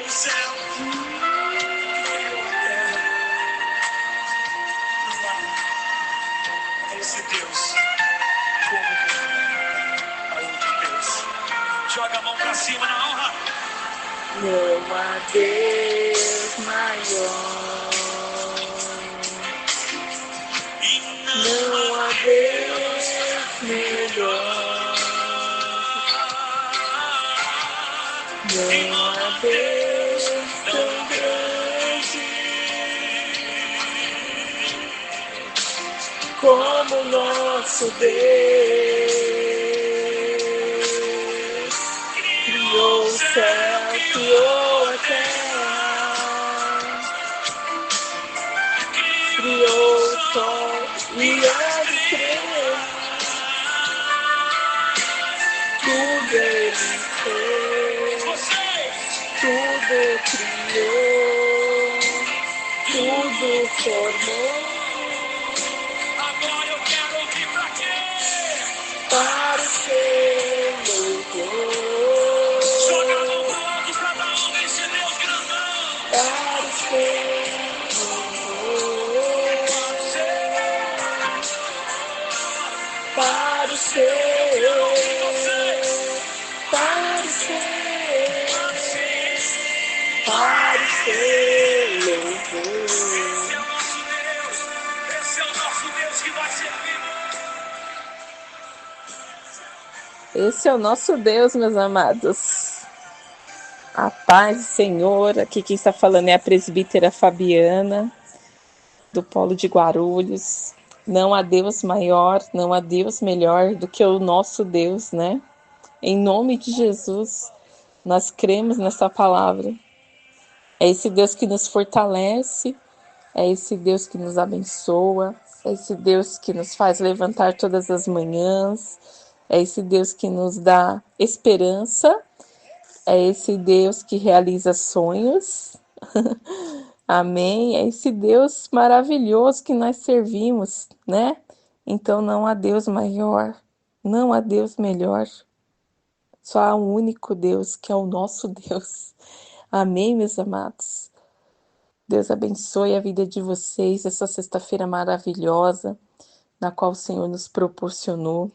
o céu, criou a terra. Não há esse Deus como a outro Deus. Joga a mão pra cima na honra. Não há Deus maior. Não há Deus melhor. Não há Deus tão grande como nosso Deus. Criou o céu, criou a terra, criou o sol e as estrelas. Tudo Ele fez, tudo criou, tudo formou. Agora eu quero ouvir pra quê? Para o seu louvor, Joga a mão pro alto, cada um desse Deus grandão. para o seu louvor, para o seu, para o seu, para o seu louvor. Esse é o nosso Deus que vai servir. Esse é o nosso Deus, meus amados. A paz do Senhor. Aqui quem está falando é a presbítera Fabiana, do Polo de Guarulhos. Não há Deus maior, não há Deus melhor do que o nosso Deus, né? Em nome de Jesus, nós cremos nessa palavra. É esse Deus que nos fortalece, é esse Deus que nos abençoa, é esse Deus que nos faz levantar todas as manhãs, é esse Deus que nos dá esperança, é esse Deus que realiza sonhos. Amém? É esse Deus maravilhoso que nós servimos, né? Então não há Deus maior, não há Deus melhor. Só há um único Deus, que é o nosso Deus. Amém, meus amados? Deus abençoe a vida de vocês, essa sexta-feira maravilhosa, na qual o Senhor nos proporcionou,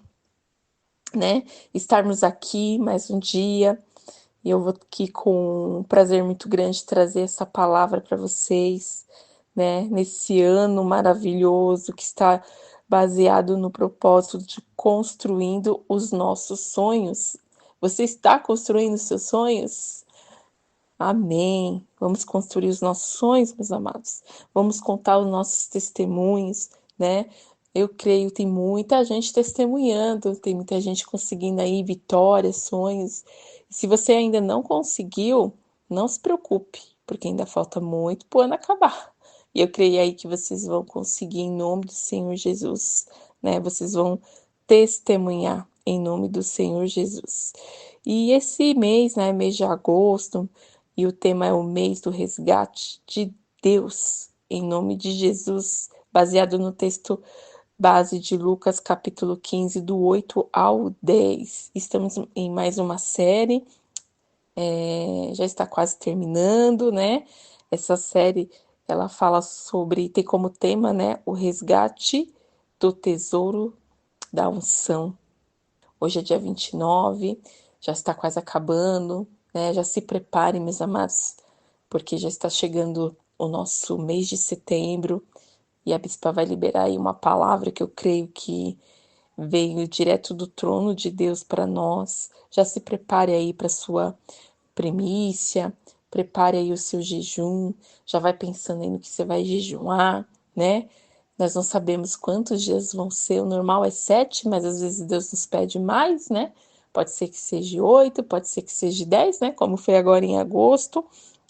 né? Estarmos aqui mais um dia. E eu vou aqui com um prazer muito grande trazer essa palavra para vocês, né? Nesse ano maravilhoso que está baseado no propósito de construindo os nossos sonhos. Você está construindo seus sonhos? Amém. Vamos construir os nossos sonhos, meus amados. Vamos contar os nossos testemunhos, né? Eu creio que tem muita gente testemunhando, tem muita gente conseguindo aí vitórias, sonhos. E se você ainda não conseguiu, não se preocupe, porque ainda falta muito para o ano acabar. E eu creio aí que vocês vão conseguir em nome do Senhor Jesus, né? Vocês vão testemunhar em nome do Senhor Jesus. E esse mês, né, mês de agosto, e o tema é o mês do resgate de Deus, em nome de Jesus, baseado no texto base de Lucas, capítulo 15, do 8 ao 10. Estamos em mais uma série, já está quase terminando, né? Essa série, ela fala sobre, tem como tema, né, o resgate do tesouro da unção. Hoje é dia 29, já está quase acabando, né? Já se preparem, meus amados, porque já está chegando o nosso mês de setembro e a bispa vai liberar aí uma palavra que eu creio que veio direto do trono de Deus para nós. Já se prepare aí para sua primícia, prepare aí o seu jejum, já vai pensando aí no que você vai jejuar, né? Nós não sabemos quantos dias vão ser, o normal é 7, mas às vezes Deus nos pede mais, né? Pode ser que seja 8, pode ser que seja 10, né? Como foi agora em agosto,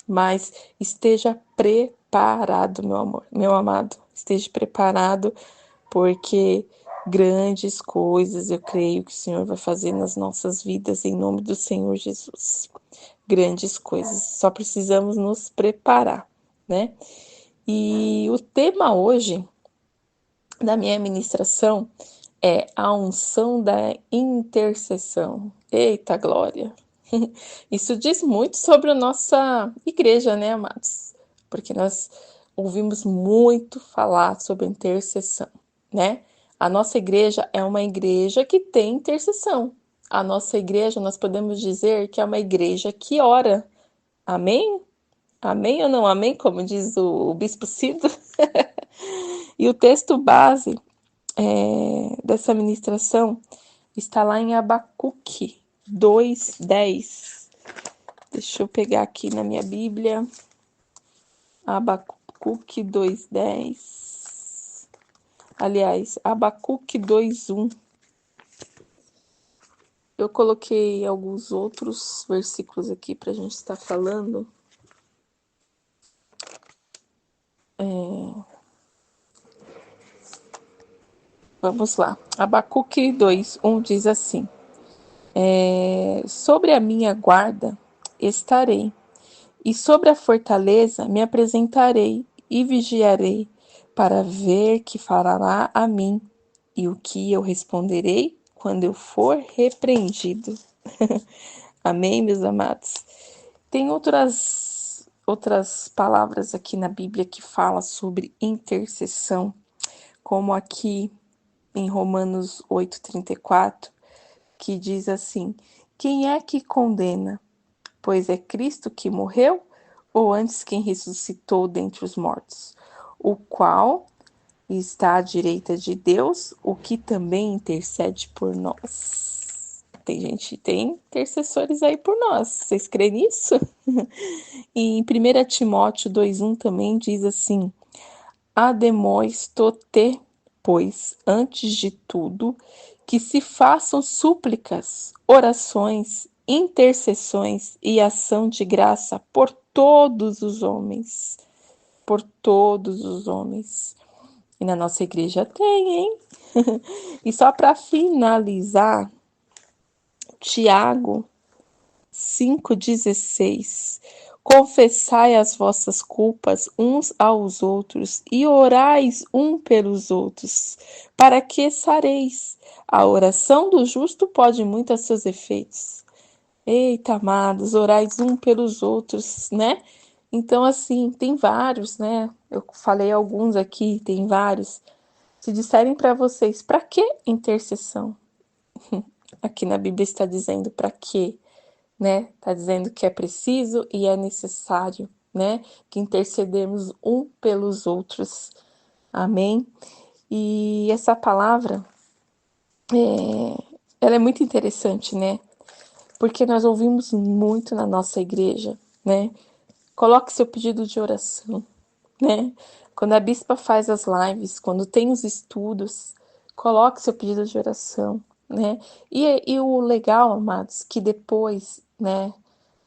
mas esteja preparado, meu amor, meu amado, esteja preparado, porque grandes coisas eu creio que o Senhor vai fazer nas nossas vidas, em nome do Senhor Jesus. Grandes coisas, só precisamos nos preparar, né? E o tema hoje da minha ministração é a unção da intercessão. Eita glória! Isso diz muito sobre a nossa igreja, né, amados? Porque nós ouvimos muito falar sobre intercessão, né? A nossa igreja é uma igreja que tem intercessão. A nossa igreja, nós podemos dizer que é uma igreja que ora. Amém? Amém ou não amém, como diz o Bispo Cido? E o texto base dessa ministração está lá em Abacuque 2:10. Deixa eu pegar aqui na minha Bíblia. Abacuque 2:10. Aliás, Abacuque 2:1. Eu coloquei alguns outros versículos aqui para a gente estar falando. Vamos lá. Abacuque 2:1 diz assim: sobre a minha guarda estarei, e sobre a fortaleza me apresentarei e vigiarei, para ver que fará a mim e o que eu responderei quando eu for repreendido. Amém, meus amados? Tem outras palavras aqui na Bíblia que falam sobre intercessão, como aqui em Romanos 8:34, que diz assim: quem é que condena? Pois é Cristo que morreu, ou antes quem ressuscitou dentre os mortos, o qual está à direita de Deus, o que também intercede por nós. Tem intercessores aí por nós. Vocês creem nisso? E em 1 Timóteo 2:1 também diz assim: Ademóis tote, pois, antes de tudo, que se façam súplicas, orações, intercessões e ação de graça por todos os homens. Por todos os homens. E na nossa igreja tem, hein? E só para finalizar, Tiago 5:16. Confessai as vossas culpas uns aos outros e orais um pelos outros, para que sareis. A oração do justo pode muito a seus efeitos. Eita, amados, orais um pelos outros, né? Então, assim, tem vários, né? Eu falei alguns aqui, tem vários. Se disserem para vocês, para que intercessão? Aqui na Bíblia está dizendo para quê, né? Está dizendo que é preciso e é necessário, né? Que intercedemos um pelos outros. Amém? E essa palavra, ela é muito interessante, né? Porque nós ouvimos muito na nossa igreja, né? Coloque seu pedido de oração, né? Quando a bispa faz as lives, quando tem os estudos, coloque seu pedido de oração, né? E o legal, amados, que depois, né,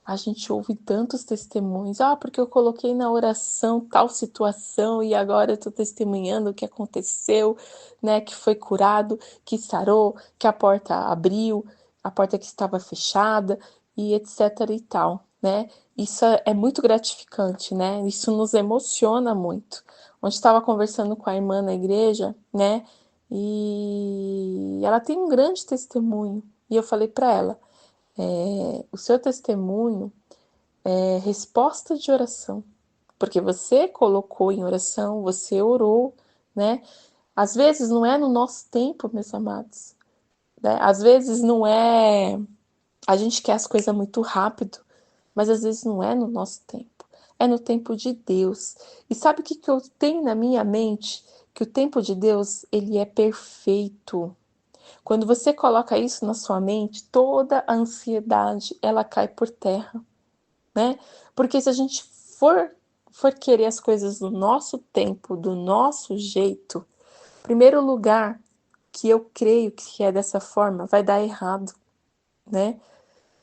a gente ouve tantos testemunhos. Ah, porque eu coloquei na oração tal situação e agora eu tô testemunhando o que aconteceu, né? Que foi curado, que sarou, que a porta abriu, a porta que estava fechada e etc e tal, né? Isso é muito gratificante, né? Isso nos emociona muito. Ontem estava conversando com a irmã na igreja, né? E ela tem um grande testemunho. E eu falei para ela: o seu testemunho é resposta de oração, porque você colocou em oração, você orou, né? Às vezes não é no nosso tempo, meus amados, né? Às vezes não é, a gente quer as coisas muito rápido, mas às vezes não é no nosso tempo, é no tempo de Deus. E sabe o que eu tenho na minha mente? Que o tempo de Deus, ele é perfeito. Quando você coloca isso na sua mente, toda a ansiedade, ela cai por terra, né? Porque se a gente for querer as coisas do nosso tempo, do nosso jeito, primeiro lugar que eu creio que é dessa forma, vai dar errado, né?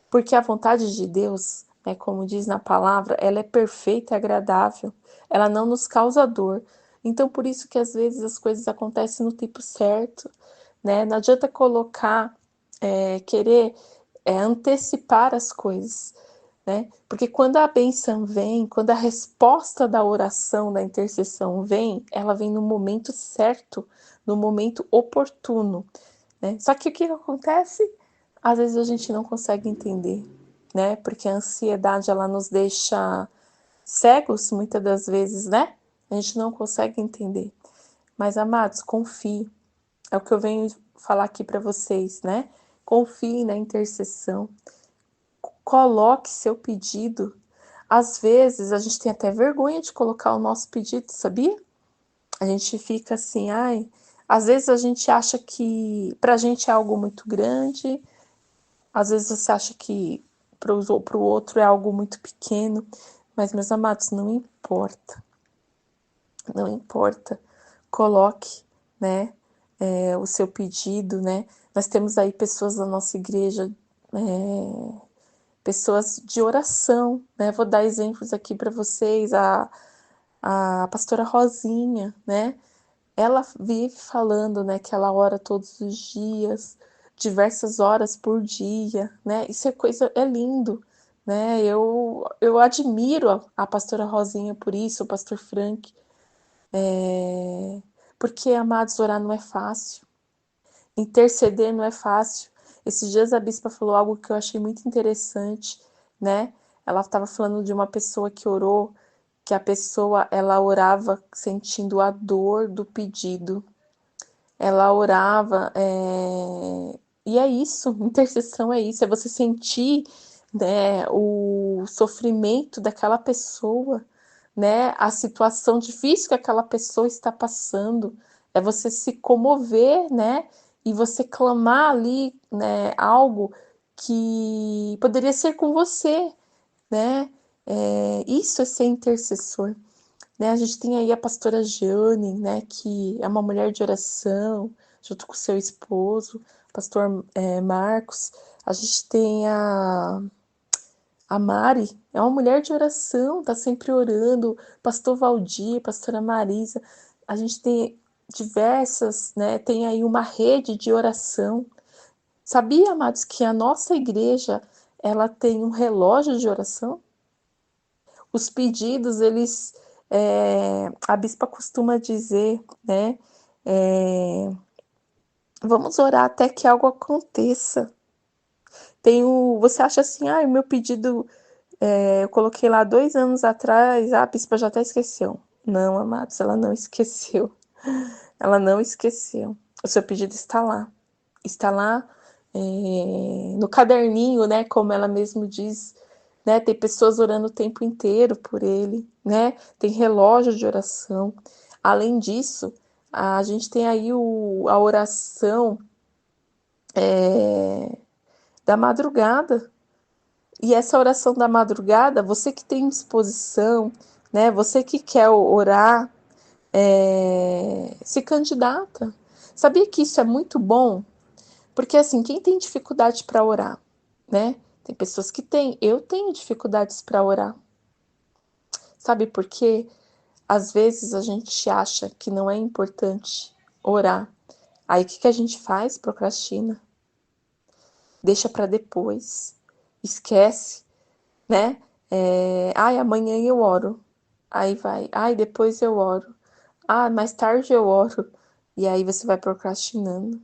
Porque a vontade de Deus, né, como diz na palavra, ela é perfeita e agradável. Ela não nos causa dor. Então, por isso que às vezes as coisas acontecem no tempo certo, né? Não adianta colocar, querer antecipar as coisas, né? Porque quando a bênção vem, quando a resposta da oração, da intercessão vem, ela vem no momento certo, no momento oportuno, né? Só que o que acontece? Às vezes a gente não consegue entender, né? Porque a ansiedade, ela nos deixa cegos, muitas das vezes, né? A gente não consegue entender. Mas, amados, confie. É o que eu venho falar aqui para vocês, né? Confie na intercessão. Coloque seu pedido. Às vezes, a gente tem até vergonha de colocar o nosso pedido, sabia? A gente fica assim, ai... Às vezes a gente acha que pra gente é algo muito grande, às vezes você acha que para o outro é algo muito pequeno, mas, meus amados, não importa. Não importa. Coloque, né, o seu pedido, né? Nós temos aí pessoas da nossa igreja, pessoas de oração, né? Vou dar exemplos aqui para vocês. A pastora Rosinha, né? Ela vive falando, né, que ela ora todos os dias, diversas horas por dia, né? Isso é lindo, né? Eu admiro a pastora Rosinha por isso, o pastor Frank, porque, amados, orar não é fácil, interceder não é fácil. Esses dias a bispa falou algo que eu achei muito interessante, né? Ela estava falando de uma pessoa que orou, que a pessoa, ela orava sentindo a dor do pedido. Ela orava, e é isso, intercessão é isso, é você sentir, né, o sofrimento daquela pessoa, né, a situação difícil que aquela pessoa está passando, é você se comover, né, e você clamar ali, né, algo que poderia ser com você, né, isso é ser intercessor. Né, a gente tem aí a pastora Jane, né, que é uma mulher de oração, junto com seu esposo, pastor Marcos. A gente tem a Mari, é uma mulher de oração, tá sempre orando. Pastor Valdir, pastora Marisa. A gente tem diversas, né, tem aí uma rede de oração. Sabia, amados, que a nossa igreja, ela tem um relógio de oração? Os pedidos, eles, a bispa costuma dizer, né, vamos orar até que algo aconteça. Você acha assim, o meu pedido, eu coloquei lá 2 anos atrás, a bispa já até esqueceu. Não, amados, ela não esqueceu. Ela não esqueceu. O seu pedido está lá. Está lá, no caderninho, né, como ela mesmo diz, né, tem pessoas orando o tempo inteiro por ele, né, tem relógio de oração. Além disso, a gente tem aí a oração da madrugada. E essa oração da madrugada, você que tem disposição, né, você que quer orar, se candidata. Sabia que isso é muito bom? Porque, assim, quem tem dificuldade para orar, né? Tem pessoas que têm. Eu tenho dificuldades para orar. Sabe por quê? Às vezes a gente acha que não é importante orar. Aí o que a gente faz? Procrastina. Deixa para depois. Esquece, né? Amanhã eu oro. Aí vai. Depois eu oro. Mais tarde eu oro. E aí você vai procrastinando.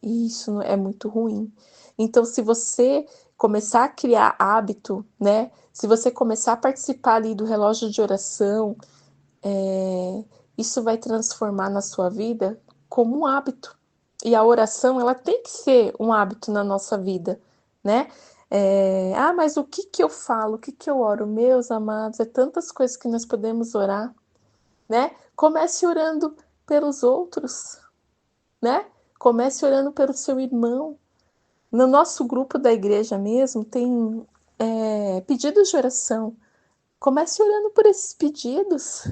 E isso é muito ruim. Então, se você começar a criar hábito, né? Se você começar a participar ali do relógio de oração, isso vai transformar na sua vida como um hábito. E a oração, ela tem que ser um hábito na nossa vida, né? Mas o que eu falo? O que eu oro? Meus amados, é tantas coisas que nós podemos orar, né? Comece orando pelos outros, né? Comece orando pelo seu irmão. No nosso grupo da igreja mesmo, tem pedidos de oração. Comece orando por esses pedidos,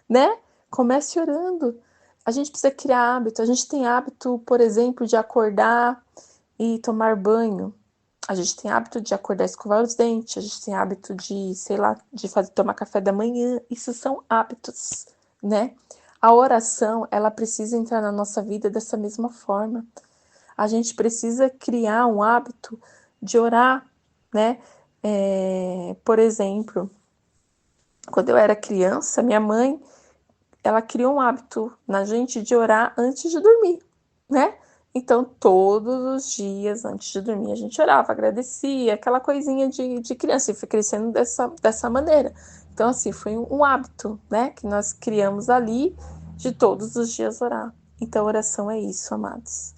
né? Comece orando. A gente precisa criar hábito. A gente tem hábito, por exemplo, de acordar e tomar banho. A gente tem hábito de acordar e escovar os dentes. A gente tem hábito de, sei lá, tomar café da manhã. Isso são hábitos, né? A oração, ela precisa entrar na nossa vida dessa mesma forma. A gente precisa criar um hábito de orar, né? Por exemplo, quando eu era criança, minha mãe, ela criou um hábito na gente de orar antes de dormir, né? Então, todos os dias, antes de dormir, a gente orava, agradecia, aquela coisinha de criança, e foi crescendo dessa maneira. Então, assim, foi um hábito, né, que nós criamos ali, de todos os dias orar. Então, oração é isso, amados.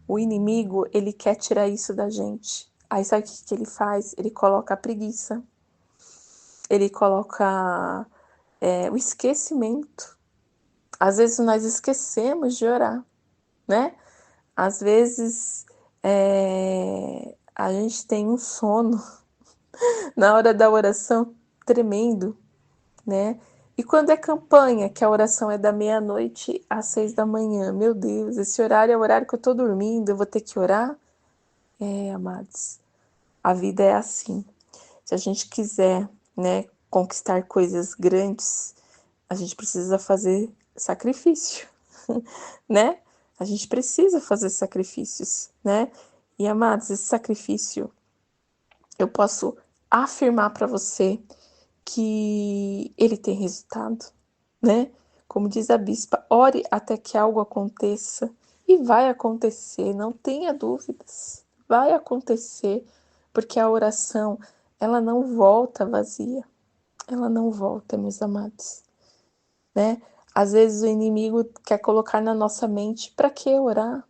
O inimigo, ele quer tirar isso da gente. Aí, sabe o que ele faz? Ele coloca a preguiça, ele coloca o esquecimento. Às vezes, nós esquecemos de orar, né? Às vezes a gente tem um sono na hora da oração tremendo, né? E quando é campanha, que a oração é da meia-noite às 6 da manhã, meu Deus, esse horário é o horário que eu tô dormindo, eu vou ter que orar? Amados, a vida é assim. Se a gente quiser, né, conquistar coisas grandes, a gente precisa fazer sacrifício, né? A gente precisa fazer sacrifícios, né? E, amados, esse sacrifício, eu posso afirmar para você que ele tem resultado, né? Como diz a bispa, ore até que algo aconteça e vai acontecer, não tenha dúvidas. Vai acontecer, porque a oração, ela não volta vazia. Ela não volta, meus amados, né? Às vezes o inimigo quer colocar na nossa mente, para que orar?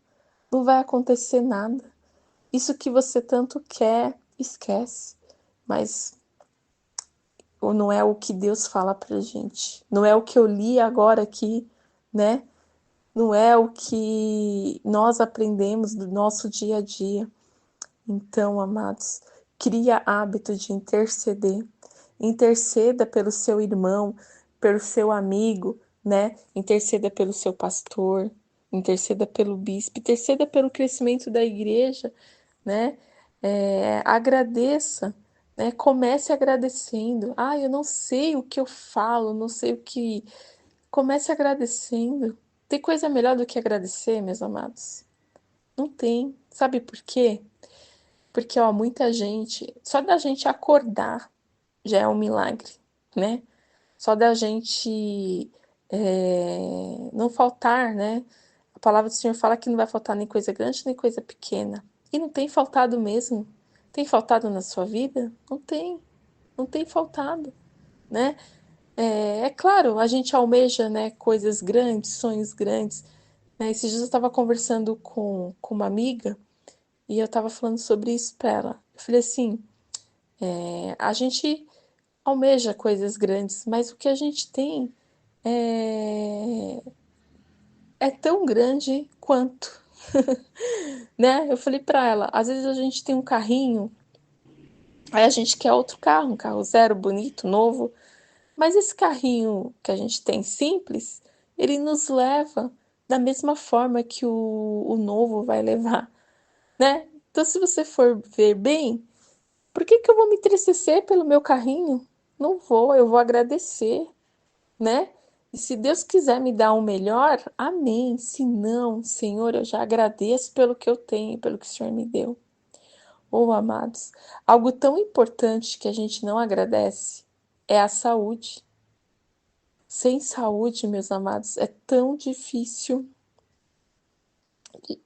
Não vai acontecer nada. Isso que você tanto quer, esquece. Mas não é o que Deus fala pra gente. Não é o que eu li agora aqui, né? Não é o que nós aprendemos do nosso dia a dia. Então, amados, cria hábito de interceder. Interceda pelo seu irmão, pelo seu amigo, né? Interceda pelo seu pastor, interceda pelo bispo, interceda pelo crescimento da igreja, né? Agradeça, né? Comece agradecendo. Ah, eu não sei o que eu falo, não sei o que. Comece agradecendo. Tem coisa melhor do que agradecer, meus amados? Não tem. Sabe por quê? Porque, ó, muita gente, só da gente acordar já é um milagre, né? Só da gente não faltar, né? A palavra do Senhor fala que não vai faltar nem coisa grande nem coisa pequena. E não tem faltado mesmo. Tem faltado na sua vida? Não tem. Não tem faltado, né? É claro, a gente almeja, né, coisas grandes, sonhos grandes. Né? Esses dias eu estava conversando com uma amiga e eu estava falando sobre isso para ela. Eu falei assim, a gente almeja coisas grandes, mas o que a gente tem é, é tão grande quanto, né? Eu falei para ela, às vezes a gente tem um carrinho, aí a gente quer outro carro, um carro zero, bonito, novo, mas esse carrinho que a gente tem simples, ele nos leva da mesma forma que o novo vai levar, né? Então, se você for ver bem, por que eu vou me entristecer pelo meu carrinho? Não vou, eu vou agradecer, né? E se Deus quiser me dar um melhor, amém. Se não, Senhor, eu já agradeço pelo que eu tenho, pelo que o Senhor me deu. Oh, amados, algo tão importante que a gente não agradece é a saúde. Sem saúde, meus amados, é tão difícil.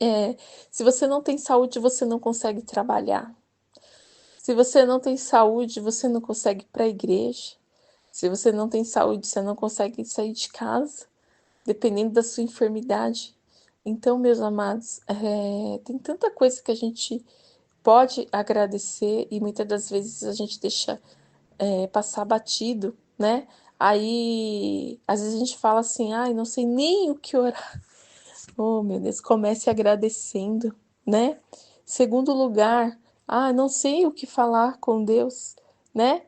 É, se você não tem saúde, você não consegue trabalhar. Se você não tem saúde, você não consegue ir para a igreja. Se você não tem saúde, você não consegue sair de casa, dependendo da sua enfermidade. Então, meus amados, tem tanta coisa que a gente pode agradecer e muitas das vezes a gente deixa passar batido, né? Aí, às vezes a gente fala assim, ai, não sei nem o que orar. Oh, meu Deus, comece agradecendo, né? Segundo lugar, não sei o que falar com Deus, né?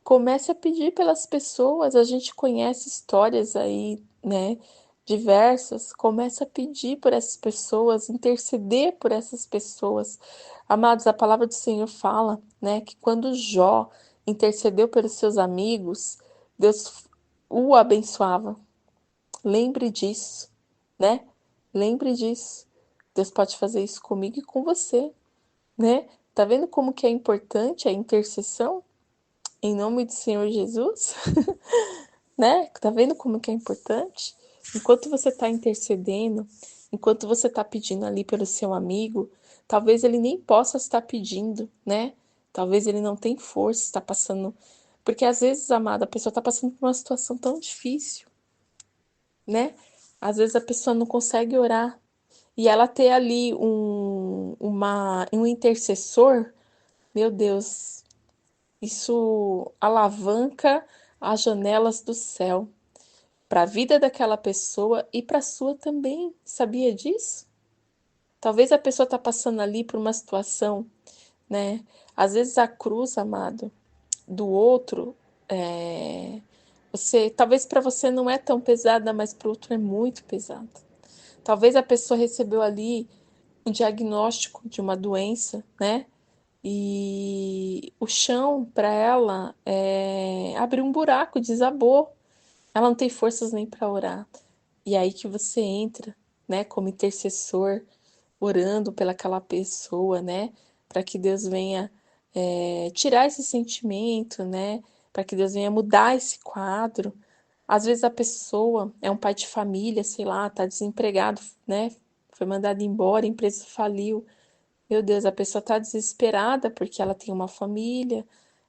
Comece a pedir pelas pessoas, a gente conhece histórias aí, né? Diversas. Comece a pedir por essas pessoas, interceder por essas pessoas. Amados, a palavra do Senhor fala, né, que quando Jó intercedeu pelos seus amigos, Deus o abençoava. Lembre disso, né? Lembre disso. Deus pode fazer isso comigo e com você, né? Tá vendo como que é importante a intercessão em nome do Senhor Jesus? Né? Tá vendo como que é importante? Enquanto você está intercedendo, enquanto você está pedindo ali pelo seu amigo, talvez ele nem possa estar pedindo, né? Talvez ele não tenha força, está passando. Porque às vezes, amada, a pessoa está passando por uma situação tão difícil, né? Às vezes a pessoa não consegue orar. E ela ter ali um intercessor, meu Deus, isso alavanca as janelas do céu para a vida daquela pessoa e para a sua também. Sabia disso? Talvez a pessoa está passando ali por uma situação, né? Às vezes a cruz, amado, do outro, talvez para você não é tão pesada, mas para o outro é muito pesada. Talvez a pessoa recebeu ali um diagnóstico de uma doença, né? E o chão para ela abriu um buraco, desabou. Ela não tem forças nem para orar. E aí que você entra, né, como intercessor, orando pelaquela pessoa, né, para que Deus venha tirar esse sentimento, né, para que Deus venha mudar esse quadro. Às vezes a pessoa é um pai de família, sei lá, tá desempregado, né, foi mandado embora, a empresa faliu. Meu Deus, a pessoa tá desesperada porque ela tem uma família,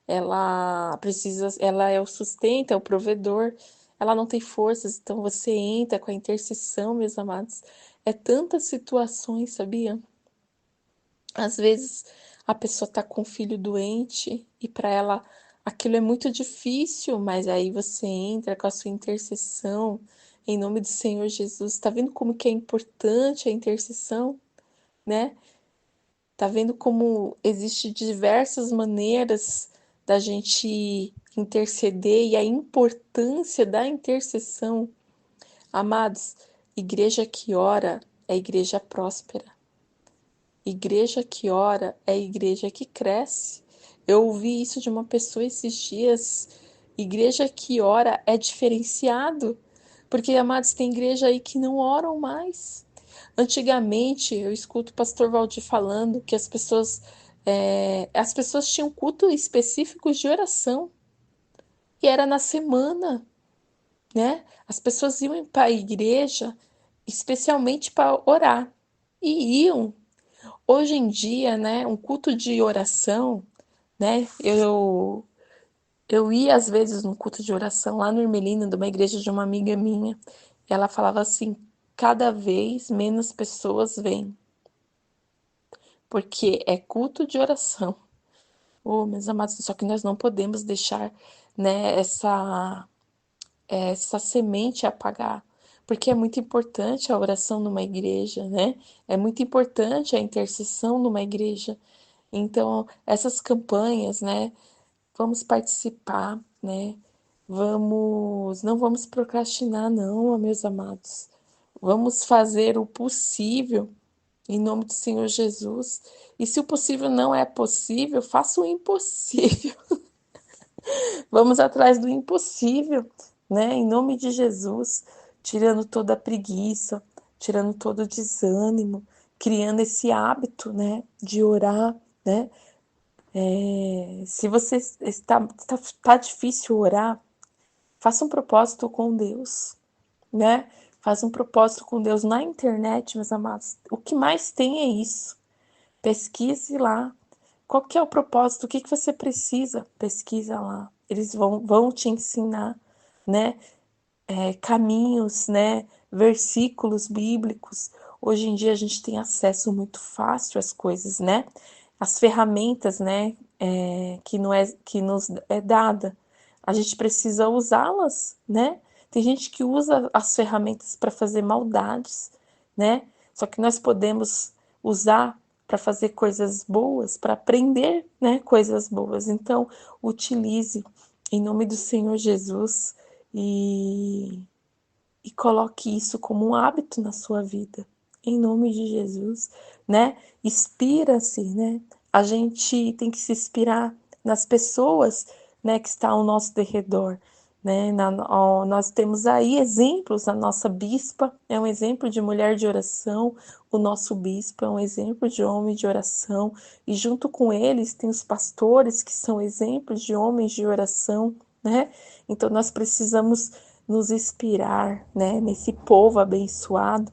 ela precisa, ela é o sustento, é o provedor, ela não tem forças, então você entra com a intercessão, meus amados. É tantas situações, sabia? Às vezes a pessoa tá com um filho doente e para ela aquilo é muito difícil, mas aí você entra com a sua intercessão em nome do Senhor Jesus. Tá vendo como que é importante a intercessão, né? Tá vendo como existe diversas maneiras da gente interceder e a importância da intercessão. Amados, igreja que ora é igreja próspera. Igreja que ora é igreja que cresce. Eu ouvi isso de uma pessoa esses dias. Igreja que ora é diferenciado. Porque, amados, tem igreja aí que não oram mais. Antigamente, eu escuto o pastor Valdir falando que as pessoas tinham culto específicos de oração. E era na semana, né? As pessoas iam para a igreja especialmente para orar. E iam. Hoje em dia, né, um culto de oração, né? Eu ia às vezes no culto de oração lá no Irmelina, de uma igreja de uma amiga minha. E ela falava assim: cada vez menos pessoas vêm, porque é culto de oração. Oh, meus amados, só que nós não podemos deixar, né, essa semente apagar, porque é muito importante a oração numa igreja, né? É muito importante a intercessão numa igreja. Então, essas campanhas, né? Vamos participar, né? Não vamos procrastinar, não, meus amados. Vamos fazer o possível em nome do Senhor Jesus. E se o possível não é possível, faça o impossível. Vamos atrás do impossível, né? Em nome de Jesus, tirando toda a preguiça, tirando todo o desânimo, criando esse hábito, né, de orar, né? Se você tá difícil orar, faça um propósito com Deus, né? Faça um propósito com Deus na internet, meus amados. O que mais tem é isso. Pesquise lá. Qual que é o propósito? O que que você precisa? Pesquisa lá. Eles vão te ensinar, né? Caminhos, né? Versículos bíblicos. Hoje em dia a gente tem acesso muito fácil às coisas, né? As ferramentas, né? Que nos é dada. A gente precisa usá-las, né? Tem gente que usa as ferramentas para fazer maldades, né? Só que nós podemos usar para fazer coisas boas, para aprender, né, coisas boas. Então, utilize em nome do Senhor Jesus e, e coloque isso como um hábito na sua vida. Em nome de Jesus, né? Inspira-se, né? A gente tem que se inspirar nas pessoas, né, que estão ao nosso derredor, né? Nós temos aí exemplos, a nossa bispa é um exemplo de mulher de oração, o nosso bispo é um exemplo de homem de oração, e junto com eles tem os pastores que são exemplos de homens de oração, né? Então nós precisamos nos inspirar, né, nesse povo abençoado,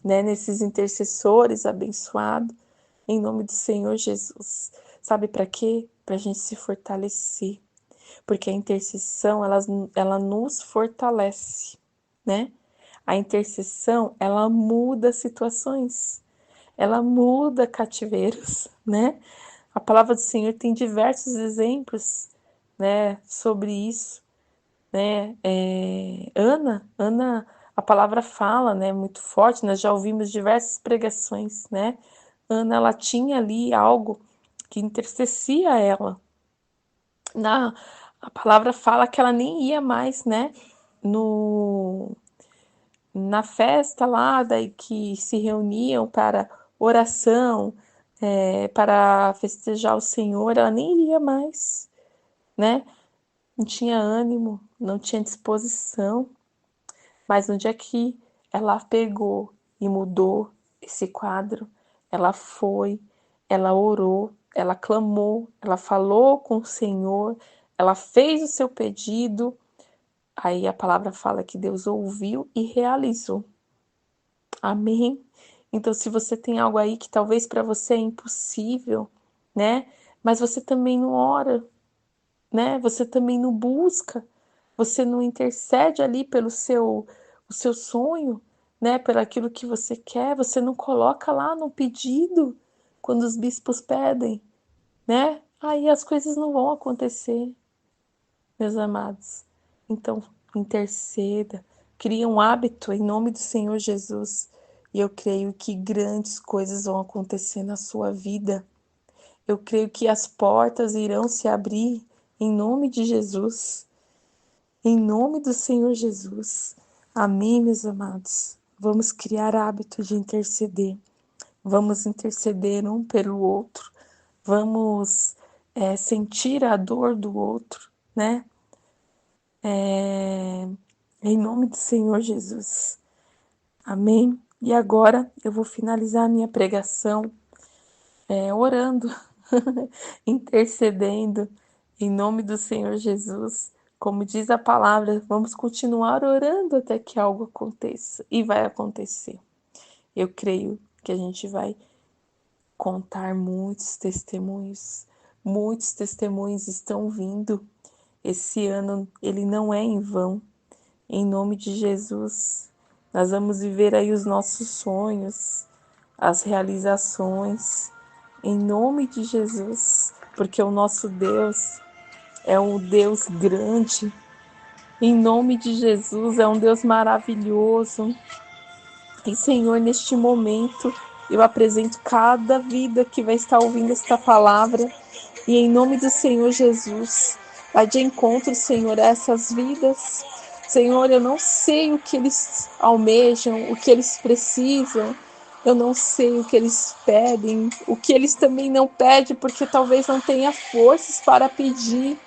né, nesses intercessores abençoados, em nome do Senhor Jesus. Sabe para quê? Para a gente se fortalecer, porque a intercessão, ela nos fortalece, né? A intercessão, ela muda situações, ela muda cativeiros, né? A palavra do Senhor tem diversos exemplos, né, sobre isso, né? Ana, a palavra fala, né, muito forte, nós já ouvimos diversas pregações, né? Ana, ela tinha ali algo que entristecia ela. A palavra fala que ela nem ia mais, né, na festa lá, daí que se reuniam para oração, para festejar o Senhor, ela nem ia mais, né? Não tinha ânimo, não tinha disposição, mas no dia que ela pegou e mudou esse quadro, ela foi, ela orou, ela clamou, ela falou com o Senhor, ela fez o seu pedido, aí a palavra fala que Deus ouviu e realizou. Amém? Então, se você tem algo aí que talvez para você é impossível, né? Mas você também não ora, né? Você também não busca, você não intercede ali pelo o seu sonho, né? Pelo aquilo que você quer, você não coloca lá no pedido quando os bispos pedem, né? Aí as coisas não vão acontecer, meus amados. Então, interceda, cria um hábito em nome do Senhor Jesus. E eu creio que grandes coisas vão acontecer na sua vida. Eu creio que as portas irão se abrir em nome de Jesus. Em nome do Senhor Jesus. Amém, meus amados. Vamos criar hábito de interceder. Vamos interceder um pelo outro. Vamos sentir a dor do outro, né? Em nome do Senhor Jesus. Amém? E agora eu vou finalizar a minha pregação orando, intercedendo em nome do Senhor Jesus. Como diz a palavra, vamos continuar orando até que algo aconteça. E vai acontecer. Eu creio que a gente vai contar muitos testemunhos. Muitos testemunhos estão vindo. Esse ano, ele não é em vão. Em nome de Jesus, nós vamos viver aí os nossos sonhos, as realizações, em nome de Jesus, porque o nosso Deus é um Deus grande, em nome de Jesus, é um Deus maravilhoso. E Senhor, neste momento, eu apresento cada vida que vai estar ouvindo esta palavra, e em nome do Senhor Jesus, vai de encontro, Senhor, a essas vidas. Senhor, eu não sei o que eles almejam, o que eles precisam, eu não sei o que eles pedem, o que eles também não pedem, porque talvez não tenha forças para pedir,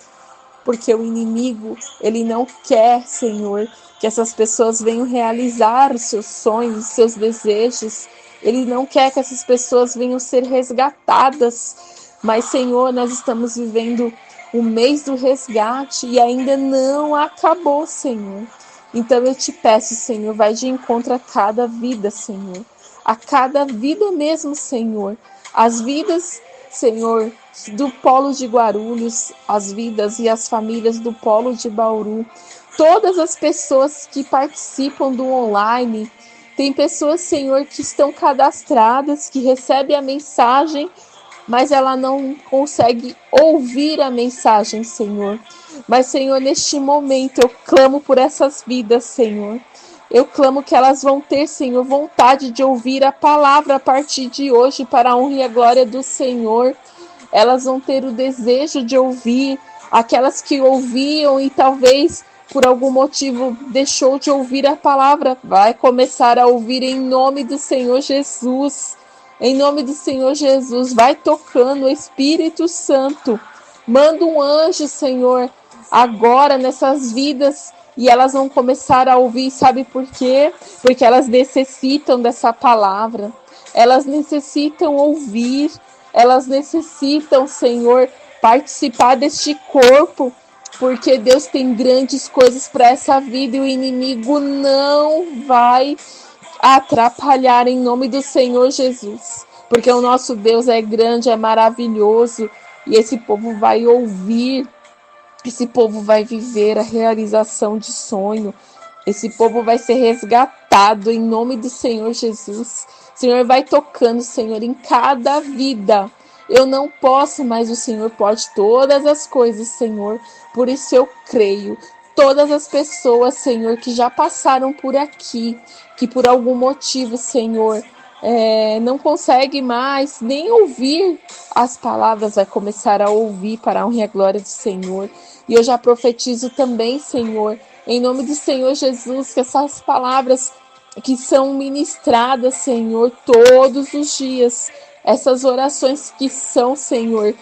porque o inimigo, ele não quer, Senhor, que essas pessoas venham realizar os seus sonhos, os seus desejos. Ele não quer que essas pessoas venham ser resgatadas. Mas, Senhor, nós estamos vivendo o mês do resgate e ainda não acabou, Senhor. Então eu te peço, Senhor, vai de encontro a cada vida, Senhor. A cada vida mesmo, Senhor. As vidas, Senhor, do Polo de Guarulhos, as vidas e as famílias do Polo de Bauru. Todas as pessoas que participam do online. Tem pessoas, Senhor, que estão cadastradas, que recebem a mensagem, mas ela não consegue ouvir a mensagem, Senhor. Mas, Senhor, neste momento eu clamo por essas vidas, Senhor. Eu clamo que elas vão ter, Senhor, vontade de ouvir a palavra a partir de hoje para a honra e a glória do Senhor. Elas vão ter o desejo de ouvir. Aquelas que ouviam e talvez por algum motivo deixou de ouvir a palavra, vai começar a ouvir em nome do Senhor Jesus. Em nome do Senhor Jesus, vai tocando o Espírito Santo. Manda um anjo, Senhor, agora nessas vidas e elas vão começar a ouvir, sabe por quê? Porque elas necessitam dessa palavra. Elas necessitam ouvir, elas necessitam, Senhor, participar deste corpo, porque Deus tem grandes coisas para essa vida e o inimigo não vai atrapalhar em nome do Senhor Jesus. Porque o nosso Deus é grande, é maravilhoso, e esse povo vai ouvir, esse povo vai viver a realização de sonho. Esse povo vai ser resgatado em nome do Senhor Jesus. O Senhor vai tocando, Senhor, em cada vida. Eu não posso, mas o Senhor pode todas as coisas, Senhor. Por isso eu creio. Todas as pessoas, Senhor, que já passaram por aqui, que por algum motivo, Senhor, não consegue mais nem ouvir as palavras, vai começar a ouvir para a honra e a glória do Senhor. E eu já profetizo também, Senhor, em nome do Senhor Jesus, que essas palavras que são ministradas, Senhor, todos os dias, essas orações que são, Senhor,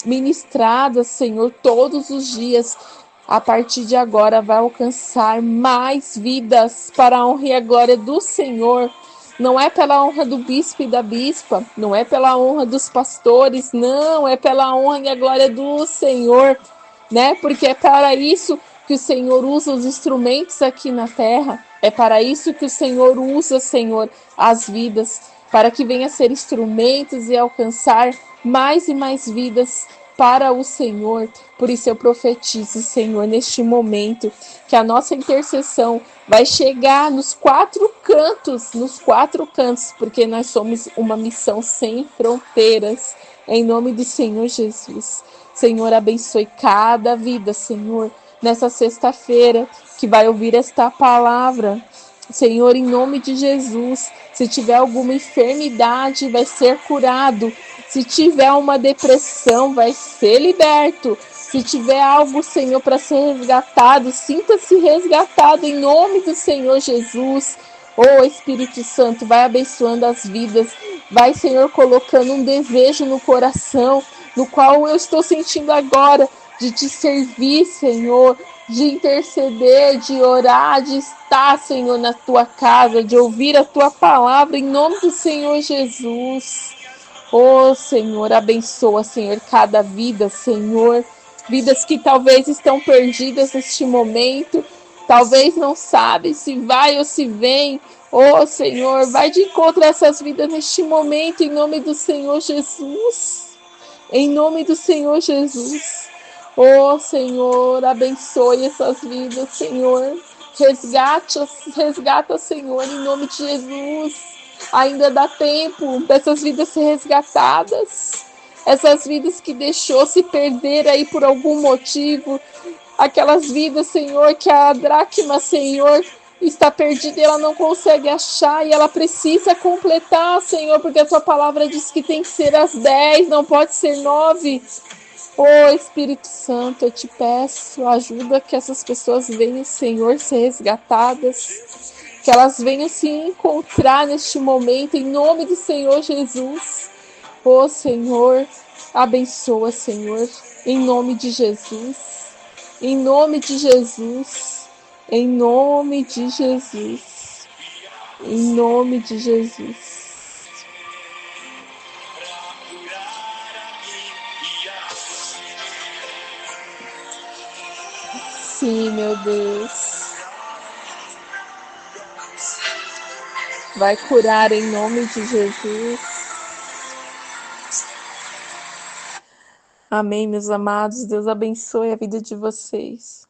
ministradas, Senhor, todos os dias, a partir de agora vai alcançar mais vidas para a honra e a glória do Senhor. Não é pela honra do bispo e da bispa, não é pela honra dos pastores, não, é pela honra e a glória do Senhor, né? Porque é para isso que o Senhor usa os instrumentos aqui na terra, é para isso que o Senhor usa, Senhor, as vidas, para que venha a ser instrumentos e alcançar mais e mais vidas para o Senhor. Por isso eu profetizo, Senhor, neste momento, que a nossa intercessão vai chegar nos quatro cantos, porque nós somos uma missão sem fronteiras, em nome do Senhor Jesus. Senhor, abençoe cada vida, Senhor, nessa sexta-feira que vai ouvir esta palavra. Senhor, em nome de Jesus, se tiver alguma enfermidade, vai ser curado. Se tiver uma depressão, vai ser liberto. Se tiver algo, Senhor, para ser resgatado, sinta-se resgatado em nome do Senhor Jesus. Oh, Espírito Santo, vai abençoando as vidas. Vai, Senhor, colocando um desejo no coração, no qual eu estou sentindo agora, de te servir, Senhor, de interceder, de orar, de estar, Senhor, na tua casa, de ouvir a tua palavra, em nome do Senhor Jesus. Oh, Senhor, abençoa, Senhor, cada vida, Senhor. Vidas que talvez estão perdidas neste momento, talvez não sabem se vai ou se vem. Oh, Senhor, vai de encontro a essas vidas neste momento, em nome do Senhor Jesus. Em nome do Senhor Jesus. Oh, Senhor, abençoe essas vidas, Senhor. Resgata, Senhor, em nome de Jesus. Ainda dá tempo dessas vidas ser resgatadas. Essas vidas que deixou se perder aí por algum motivo. Aquelas vidas, Senhor, que a dracma, Senhor, está perdida e ela não consegue achar e ela precisa completar, Senhor, porque a tua palavra diz que tem que ser às 10, não pode ser 9. Oh, Espírito Santo, eu te peço, ajuda que essas pessoas venham, Senhor, ser resgatadas, que elas venham se encontrar neste momento, em nome do Senhor Jesus. Oh, Senhor, abençoa, Senhor, em nome de Jesus, em nome de Jesus, em nome de Jesus, em nome de Jesus. Sim, meu Deus. Vai curar em nome de Jesus. Amém, meus amados. Deus abençoe a vida de vocês.